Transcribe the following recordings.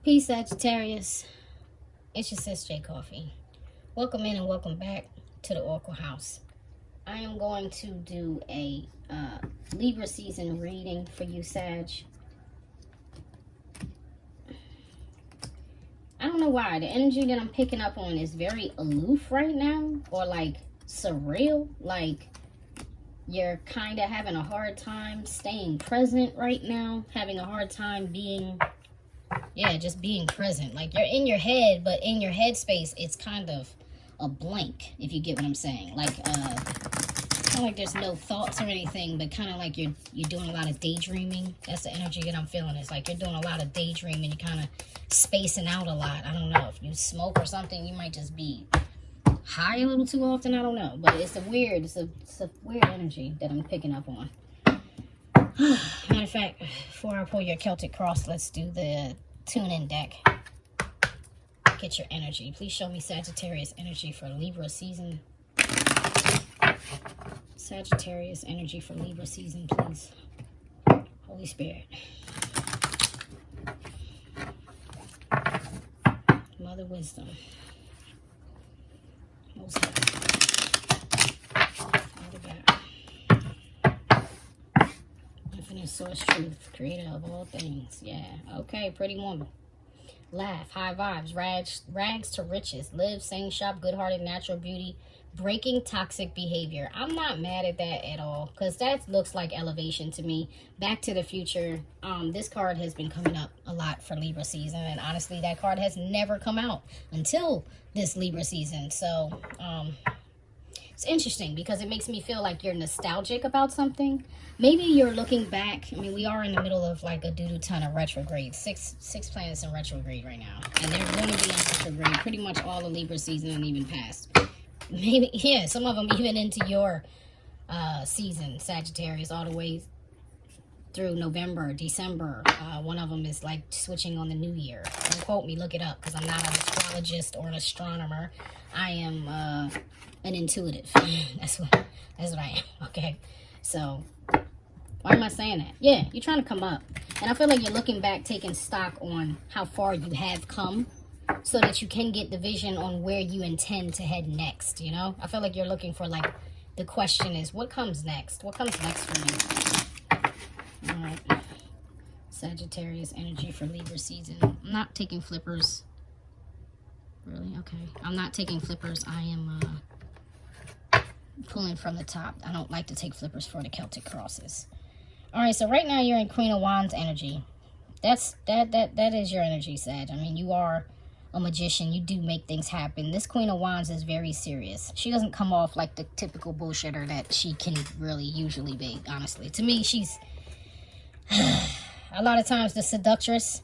Peace, Sagittarius. It's your sis, Coffee. Welcome in and welcome back to the Oracle House. I am going to do a Libra season reading for you, Sag. I don't know why. The energy that I'm picking up on is very aloof right now, or like surreal. Like you're kind of having a hard time staying present right now, having a hard time being... yeah, just being present. Like you're in your head, but in your headspace, it's kind of a blank, if you get what I'm saying. Like, kind of like there's no thoughts or anything, but kind of like you're doing a lot of daydreaming. That's the energy that I'm feeling. It's like you're doing a lot of daydreaming. You're kind of spacing out a lot. I don't know. If you smoke or something, you might just be high a little too often. I don't know. But it's a weird energy that I'm picking up on. Matter of fact, before I pull your Celtic cross, let's do the tune-in deck. Get your energy. Please show me Sagittarius energy for Libra season. Sagittarius energy for Libra season, please. Holy Spirit. Mother Wisdom. Most High. Father God. Infinite source truth, creator of all things. Yeah. Okay, pretty woman. Laugh, high vibes, rags to riches, live, sing, shop, good-hearted, natural beauty, breaking toxic behavior. I'm not mad at that at all, because that looks like elevation to me. Back to the Future. This card has been coming up a lot for Libra season, and honestly, that card has never come out until this Libra season. So, it's interesting because it makes me feel like you're nostalgic about something. Maybe you're looking back. I mean, we are in the middle of like a doo-doo ton of retrograde. Six planets in retrograde right now. And they're going to be in retrograde pretty much all the Libra season and even past. Maybe, yeah, some of them even into your season, Sagittarius, all the way through November, December. One of them is like switching on the new year. Don't quote me, look it up, because I'm not an astrologist or an astronomer. I am an intuitive. That's what I am. Okay, so why am I saying that? Yeah, you're trying to come up, and I feel like you're looking back, taking stock on how far you have come, so that you can get the vision on where you intend to head next. You know, I feel like you're looking for, like, the question is, what comes next? What comes next for you? All right, Sagittarius energy for Libra season. I'm not taking flippers. Really? Okay. I'm not taking flippers. I am pulling from the top. I don't like to take flippers for the Celtic crosses. All right, so right now you're in Queen of Wands energy. That is your energy, Sag. I mean, you are a magician. You do make things happen. This Queen of Wands is very serious. She doesn't come off like the typical bullshitter that she can really usually be, honestly. To me, she's a lot of times the seductress.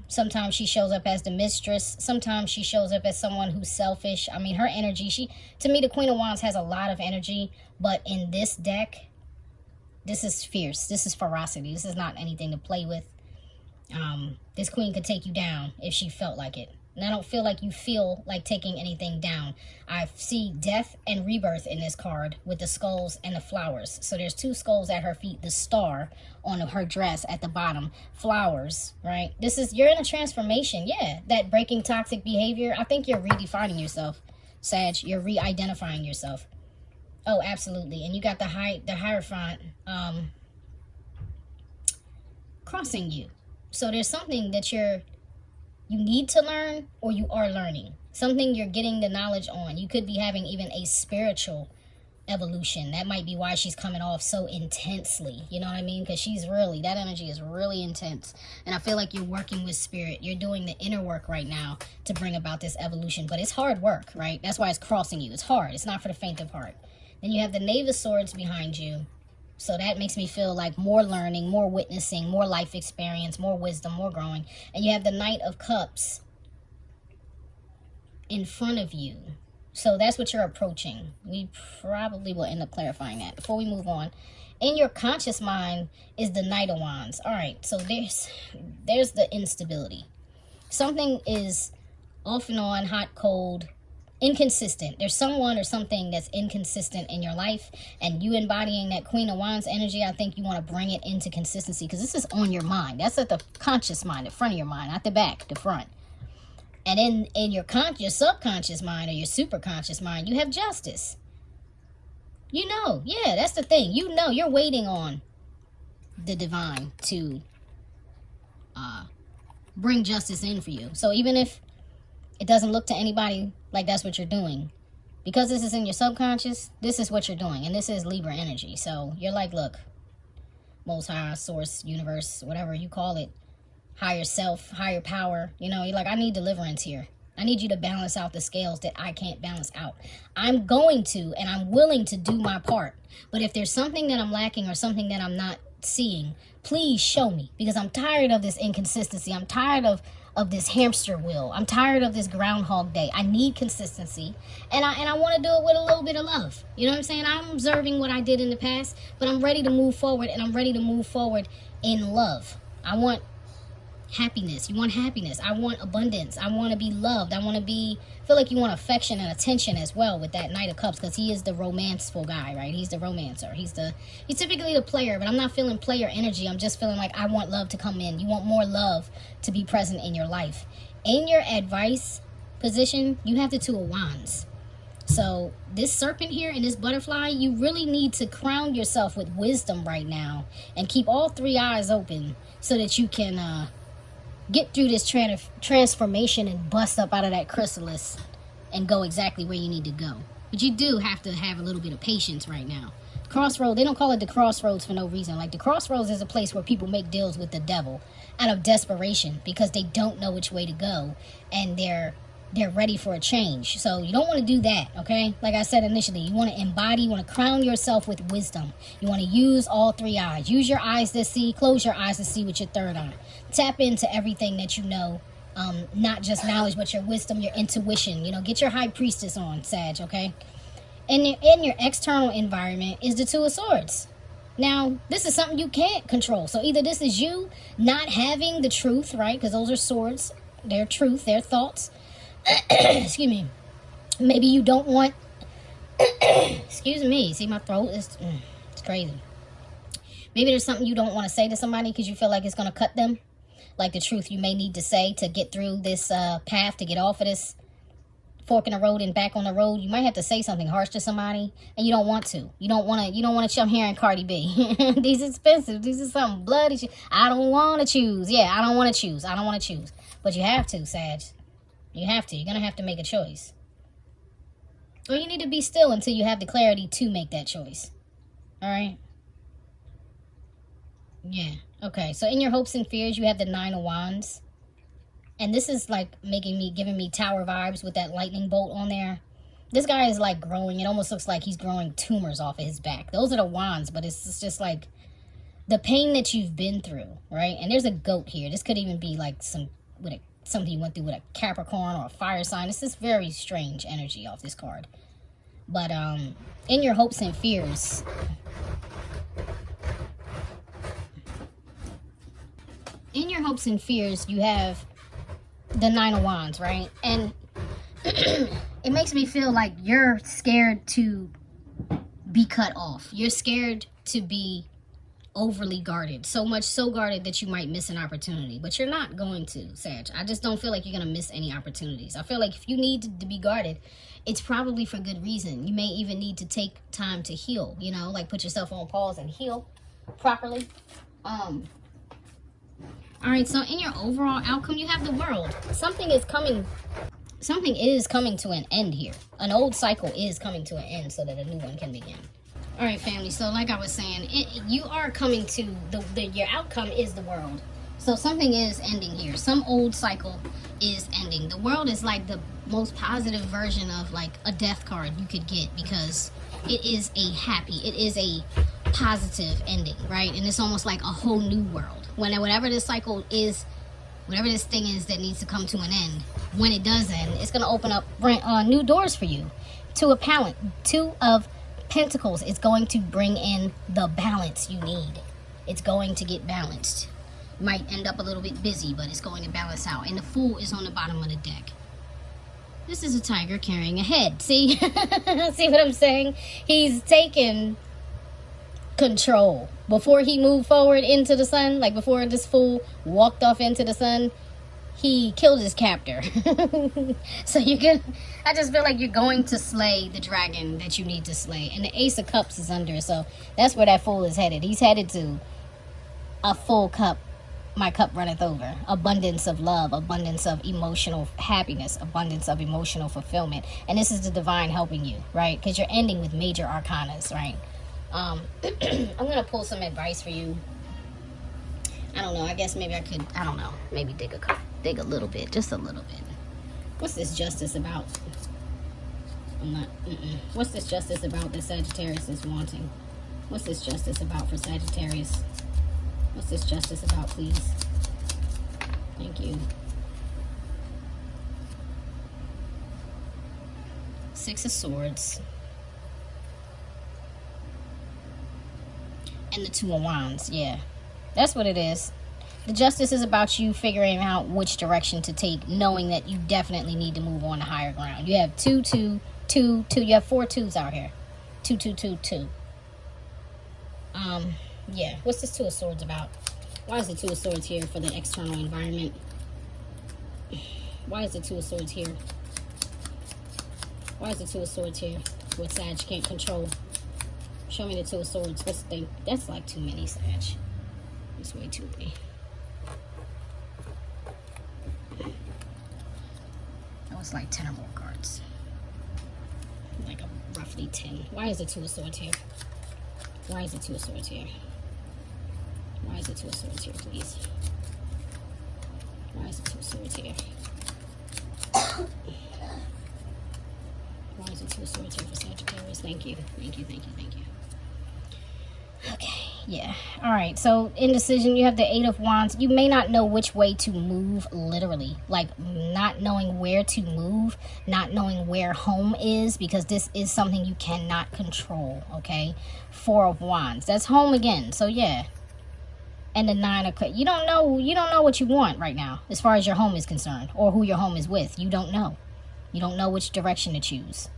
Sometimes she shows up as the mistress. Sometimes she shows up as someone who's selfish. I mean, her energy, to me, the Queen of Wands has a lot of energy, but in this deck, this is fierce. This is ferocity. This is not anything to play with. This queen could take you down if she felt like it. And I don't feel like you feel like taking anything down. I see death and rebirth in this card with the skulls and the flowers. So there's two skulls at her feet, the star on her dress at the bottom, flowers, right? You're in a transformation. Yeah, that breaking toxic behavior. I think you're redefining yourself, Sag. You're re-identifying yourself. Oh, absolutely. And you got the Hierophant crossing you. So there's something that you need to learn, or you are learning. Something you're getting the knowledge on. You could be having even a spiritual evolution. That might be why she's coming off so intensely. You know what I mean? Because that energy is really intense. And I feel like you're working with spirit. You're doing the inner work right now to bring about this evolution. But it's hard work, right? That's why it's crossing you. It's hard. It's not for the faint of heart. Then you have the Knave of Swords behind you. So that makes me feel like more learning, more witnessing, more life experience, more wisdom, more growing. And you have the Knight of Cups in front of you. So that's what you're approaching. We probably will end up clarifying that. Before we move on, in your conscious mind is the Knight of Wands. All right, so there's the instability. Something is off and on, hot, cold, inconsistent. There's someone or something that's inconsistent in your life, and you embodying that Queen of Wands energy, I think you want to bring it into consistency, because this is on your mind. That's at the conscious mind, the front of your mind, not the back, the front. And in your subconscious mind or your superconscious mind, you have justice. You know, yeah, that's the thing. You know, you're waiting on the divine to bring justice in for you. So even if it doesn't look to anybody like that's what you're doing, because this is in your subconscious, this is what you're doing. And this is Libra energy. So you're like, look, most high, source, universe, whatever you call it, higher self, higher power, you know, you're like, I need deliverance here. I need you to balance out the scales that I can't balance out. I'm going to, and I'm willing to do my part. But if there's something that I'm lacking or something that I'm not seeing, please show me, because I'm tired of this inconsistency. I'm tired of this hamster wheel. I'm tired of this Groundhog Day. I need consistency, and I want to do it with a little bit of love. You know what I'm saying? I'm observing what I did in the past, but I'm ready to move forward, and I'm ready to move forward in love. I want happiness. You want happiness. I want abundance. I want to be loved. I want to feel like you want affection and attention as well with that Knight of Cups, because he is the romanceful guy, right? He's the romancer. He's typically the player, but I'm not feeling player energy. I'm just feeling like I want love to come in. You want more love to be present in your life. In your advice position, you have the Two of Wands. So this serpent here and this butterfly, you really need to crown yourself with wisdom right now and keep all three eyes open so that you can get through this transformation and bust up out of that chrysalis and go exactly where you need to go. But you do have to have a little bit of patience right now. Crossroads, they don't call it the crossroads for no reason. Like, the crossroads is a place where people make deals with the devil out of desperation because they don't know which way to go, and they're ready for a change. So you don't want to do that, okay? Like I said initially, you want to embody, you want to crown yourself with wisdom. You want to use all three eyes. Use your eyes to see, close your eyes to see with your third eye. Tap into everything that you know, not just knowledge, but your wisdom, your intuition. You know, get your high priestess on, Sag, okay? And in your external environment is the Two of Swords. Now, this is something you can't control. So either this is you not having the truth, right? Because those are swords. Their truth, their thoughts. Excuse me. Maybe you don't want excuse me, see my throat is it's crazy. Maybe there's something you don't want to say to somebody because you feel like it's going to cut them, like the truth you may need to say to get through this path, to get off of this fork in the road and back on the road. You might have to say something harsh to somebody, and you don't want to. You don't want to. I'm hearing Cardi B. These expensive. These are something bloody. I don't want to choose. Yeah, I don't want to choose. I don't want to choose. But you have to, Sag. You have to. You're going to have to make a choice. Or you need to be still until you have the clarity to make that choice. All right? Yeah. Okay. So in your hopes and fears, you have the Nine of Wands. And this is like giving me tower vibes with that lightning bolt on there. This guy is like growing. It almost looks like he's growing tumors off of his back. Those are the wands, but it's just like the pain that you've been through, right? And there's a goat here. This could even be like something you went through with a Capricorn or a fire sign. It's this very strange energy off this card. But in your hopes and fears, you have the Nine of Wands, right? And it makes me feel like you're scared to be cut off. You're scared to be overly guarded, so much so guarded that you might miss an opportunity, but you're not going to, Sag. I just don't feel like you're going to miss any opportunities. I feel like if you need to be guarded, it's probably for good reason. You may even need to take time to heal, you know, like put yourself on pause and heal properly. All right, so in your overall outcome, you have the World. Something is coming to an end here. An old cycle is coming to an end so that a new one can begin. All right, family, so like I was saying, you are coming to, your outcome is the World. So something is ending here. Some old cycle is ending. The World is like the most positive version of like a death card you could get, because it is a positive ending, right? And it's almost like a whole new world. Whatever this cycle is, whatever this thing is that needs to come to an end, when it does end, it's going to open up new doors for you. Two of Pentacles is going to bring in the balance you need. It's going to get balanced. Might end up a little bit busy, but it's going to balance out. And the Fool is on the bottom of the deck. This is a tiger carrying a head. See? See what I'm saying? He's taken control. Before he moved forward into the sun, like before this fool walked off into the sun, he killed his captor. So I just feel like you're going to slay the dragon that you need to slay. And the Ace of Cups is under, so that's where that fool is headed. He's headed to a full cup. My cup runneth over. Abundance of love, abundance of emotional happiness, abundance of emotional fulfillment. And this is the divine helping you, right? Because you're ending with major arcanas, right? I'm going to pull some advice for you. I don't know. I guess maybe I could, I don't know. Maybe dig a little bit. Just a little bit. What's this justice about? What's this justice about that Sagittarius is wanting? What's this justice about for Sagittarius? What's this justice about, please? Thank you. Six of Swords. And the Two of Wands, yeah. That's what it is. The justice is about you figuring out which direction to take, knowing that you definitely need to move on to higher ground. You have 2, 2, 2, 2. You have 4 2s out here. 2, 2, 2, 2. Yeah. What's this Two of Swords about? Why is the Two of Swords here for the external environment? Why is the Two of Swords here? Why is the Two of Swords here? What Sag can't control. Show me the Two of Swords. What's the thing? That's like too many, Sag. It's way too many. That was like 10 or more cards. Like a roughly 10. Why is the Two of Swords here? Why is the Two of Swords here? Why is the Two of Swords here, please? Why is the Two of Swords here? Why is the Two of Swords here for Sagittarius? Thank you. Thank you, thank you, thank you. Okay, yeah. All right, so indecision, you have the Eight of Wands. You may not know which way to move, literally. Like, not knowing where to move, not knowing where home is, because this is something you cannot control, okay? Four of Wands. That's home again, so yeah. And the Nine of Cups. You don't know what you want right now, as far as your home is concerned, or who your home is with. You don't know. You don't know which direction to choose.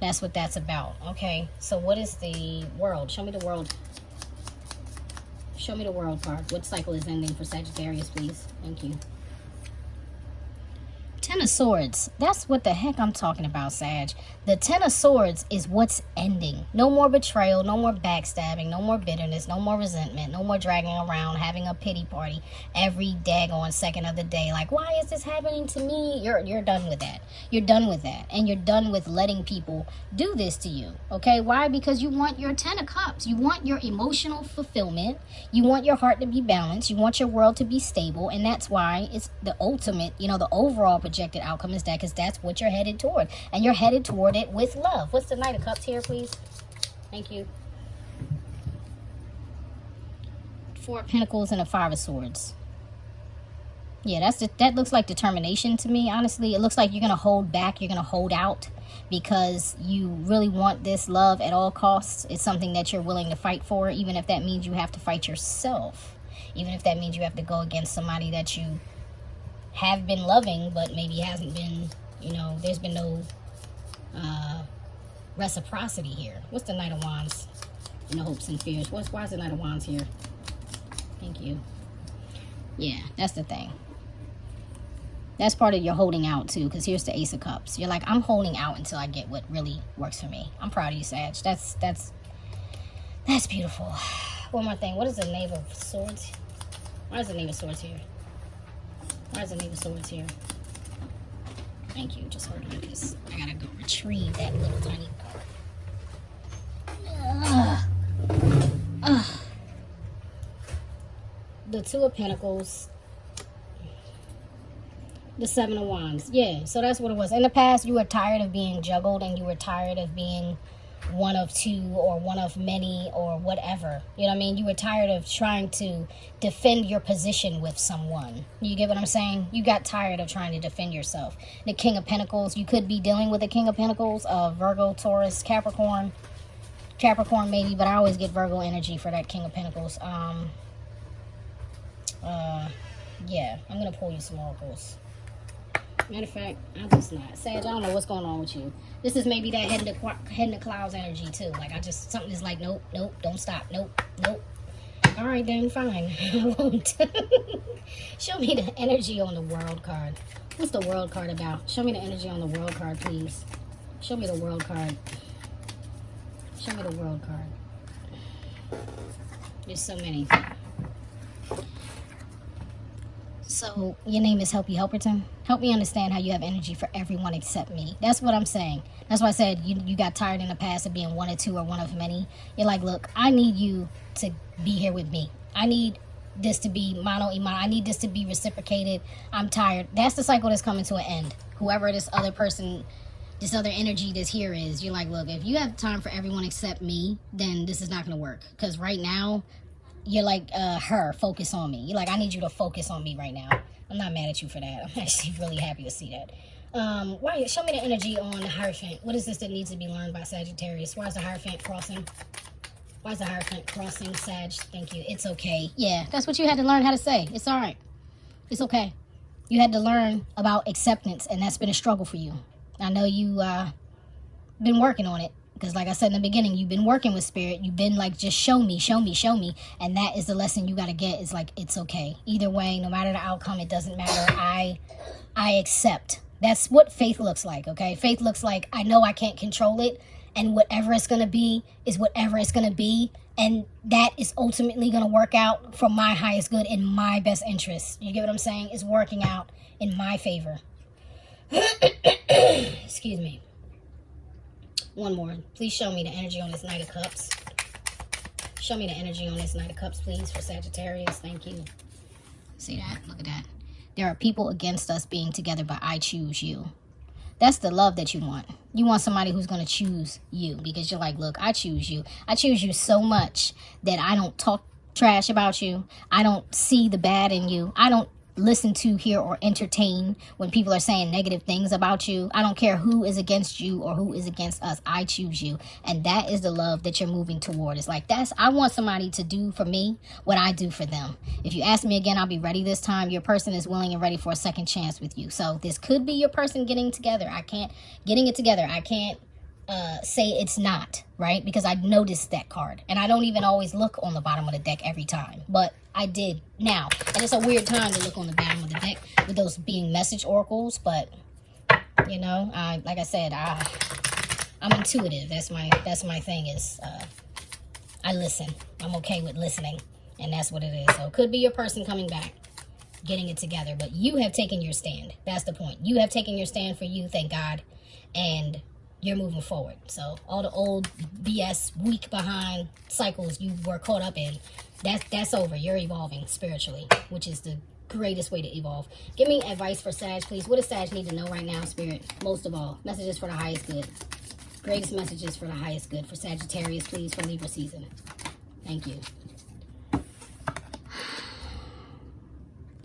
That's what that's about, okay? So what is the world? Show me the world. Show me the world card. What cycle is ending for Sagittarius, please? Thank you. Ten of Swords. That's what the heck I'm talking about, Sag. The Ten of Swords is what's ending. No more betrayal, no more backstabbing, no more bitterness, no more resentment, no more dragging around, having a pity party every daggone second of the day. Like, why is this happening to me? You're done with that. You're done with that. And you're done with letting people do this to you. Okay? Why? Because you want your Ten of Cups. You want your emotional fulfillment. You want your heart to be balanced. You want your world to be stable. And that's why it's the ultimate, the overall projected outcome is that, because that's what you're headed toward. And you're headed toward it with love. What's the Knight of Cups here, please? Thank you. Four of Pentacles and a Five of Swords. Yeah, that looks like determination to me, honestly. It looks like you're going to hold back. You're going to hold out because you really want this love at all costs. It's something that you're willing to fight for, even if that means you have to fight yourself. Even if that means you have to go against somebody that you have been loving, but maybe hasn't been, there's been no reciprocity here. What's the Knight of Wands and the hopes and fears? Why is the Knight of Wands here? Thank you. Yeah, that's the thing. That's part of your holding out too, because here's the Ace of Cups. You're like, I'm holding out until I get what really works for me. I'm proud of you, Sag. That's beautiful. One more thing. What is the Knave of Swords? Why is the Knave of Swords here? Why is the Knave of Swords here? Thank you. Just hold on, because I gotta go retrieve that little tiny card. The Two of Pentacles. The Seven of Wands. Yeah, so that's what it was. In the past, you were tired of being juggled, and you were tired of being one of two or one of many or whatever. You know what I mean? You were tired of trying to defend your position with someone. You get what I'm saying? You got tired of trying to defend yourself. The King of Pentacles. You could be dealing with the King of Pentacles. Virgo, Taurus, Capricorn. Capricorn maybe, but I always get Virgo energy for that King of Pentacles. Yeah, I'm going to pull you some oracles. Matter of fact, I'm just not. Sag, I don't know what's going on with you. This is maybe that head in the clouds energy too. Like something is like, nope, don't stop, nope. All right, then, fine. I won't. Show me the energy on the world card. What's the world card about? Show me the energy on the world card, please. Show me the world card. Show me the world card. There's so many. So, your name is Helpy Helperton. Help me understand how you have energy for everyone except me. That's what I'm saying. That's why I said you got tired in the past of being one or two or one of many. You're like, look, I need you to be here with me. I need this to be mano y mano. I need this to be reciprocated. I'm tired. That's the cycle that's coming to an end. Whoever this other person, this other energy that's here is, you're like, look, if you have time for everyone except me, then this is not going to work. Because right now, you're like, focus on me. You're like, I need you to focus on me right now. I'm not mad at you for that. I'm actually really happy to see that. Show me the energy on the Hierophant. What is this that needs to be learned by Sagittarius? Why is the Hierophant crossing? Why is the Hierophant crossing, Sag? Thank you. It's okay. Yeah, that's what you had to learn how to say. It's all right. It's okay. You had to learn about acceptance, and that's been a struggle for you. I know you been working on it. Because like I said in the beginning, you've been working with spirit. You've been like, just show me. And that is the lesson you got to get. Is like, it's okay. Either way, no matter the outcome, it doesn't matter. I accept. That's what faith looks like, okay? Faith looks like, I know I can't control it. And whatever it's going to be is whatever it's going to be. And that is ultimately going to work out for my highest good in my best interest. You get what I'm saying? It's working out in my favor. Excuse me. One more. Please show me the energy on this Knight of Cups. Show me the energy on this Knight of Cups, please, for Sagittarius. Thank you. See that? Look at that. There are people against us being together, but I choose you. That's the love that you want. You want somebody who's going to choose you because you're like, look, I choose you. I choose you so much that I don't talk trash about you. I don't see the bad in you. I don't listen to, hear, or entertain when people are saying negative things about you. I don't care who is against you or who is against us. I choose you. And that is the love that you're moving toward. It's like, I want somebody to do for me what I do for them. If you ask me again, I'll be ready this time. Your person is willing and ready for a second chance with you. So this could be your person getting it together. I can't say it's not, right? Because I noticed that card. And I don't even always look on the bottom of the deck every time. But I did now. And it's a weird time to look on the bottom of the deck with those being message oracles. But, you know, like I said, I'm intuitive. That's my thing is I listen. I'm okay with listening. And that's what it is. So it could be your person coming back, getting it together. But you have taken your stand. That's the point. You have taken your stand for you, thank God. And you're moving forward. So all the old BS weak behind cycles you were caught up in, that's over. You're evolving spiritually, which is the greatest way to evolve. Give me advice for Sag, please. What does Sag need to know right now, Spirit? Most of all, messages for the highest good. Greatest messages for the highest good for Sagittarius, please, for Libra season. Thank you.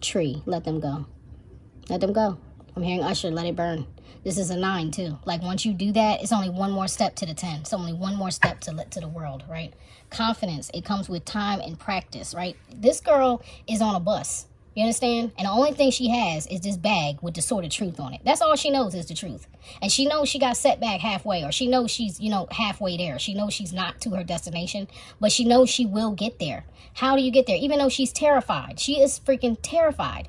Tree, let them go. Let them go. I'm hearing Usher, let it burn. This is a 9 too. Like once you do that, it's only one more step to the 10. It's only one more step to the world, right? Confidence, it comes with time and practice, right? This girl is on a bus. You understand? And the only thing she has is this bag with the sword of truth on it. That's all she knows is the truth. And she knows she got set back halfway, or she knows she's, halfway there. She knows she's not to her destination, but she knows she will get there. How do you get there? Even though she's terrified. She is freaking terrified.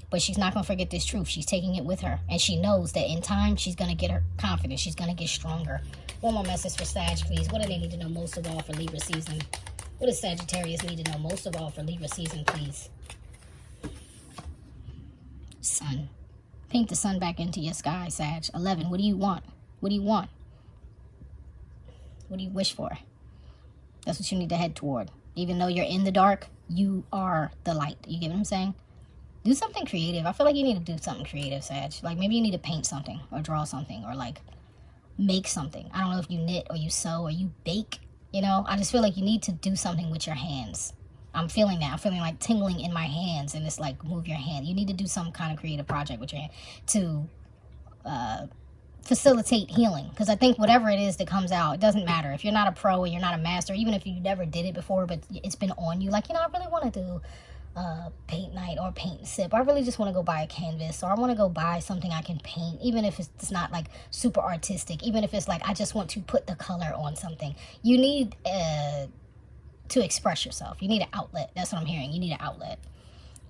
But she's not going to forget this truth. She's taking it with her. And she knows that in time, she's going to get her confidence. She's going to get stronger. One more message for Sag, please. What do they need to know most of all for Libra season? What does Sagittarius need to know most of all for Libra season, please? Sun. Paint the sun back into your sky, Sag. 11. What do you want? What do you want? What do you wish for? That's what you need to head toward. Even though you're in the dark, you are the light. You get what I'm saying? Do something creative. I feel like you need to do something creative, Sag. Like maybe you need to paint something or draw something or like make something. I don't know if you knit or you sew or you bake. I just feel like you need to do something with your hands. I'm feeling that. I'm feeling like tingling in my hands, and it's like move your hand. You need to do some kind of creative project with your hand to facilitate healing. Because I think whatever it is that comes out, it doesn't matter. If you're not a pro or you're not a master, even if you never did it before, but it's been on you, like, I really want to do paint night or paint and sip. I really just want to go buy a canvas, or I want to go buy something I can paint, even if it's not like super artistic, even if it's like I just want to put the color on something. You need to express yourself. You need an outlet. That's what I'm hearing. You need an outlet.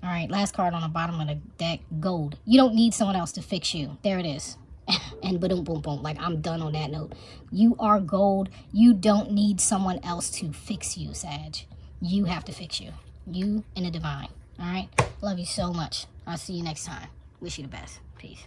All right, last card on the bottom of the deck, gold. You don't need someone else to fix you. There it is. And boom, boom, boom. Like, I'm done on that note. You are gold. You don't need someone else to fix you, Sag. You have to fix you. You and the divine. All right? Love you so much. I'll see you next time. Wish you the best. Peace.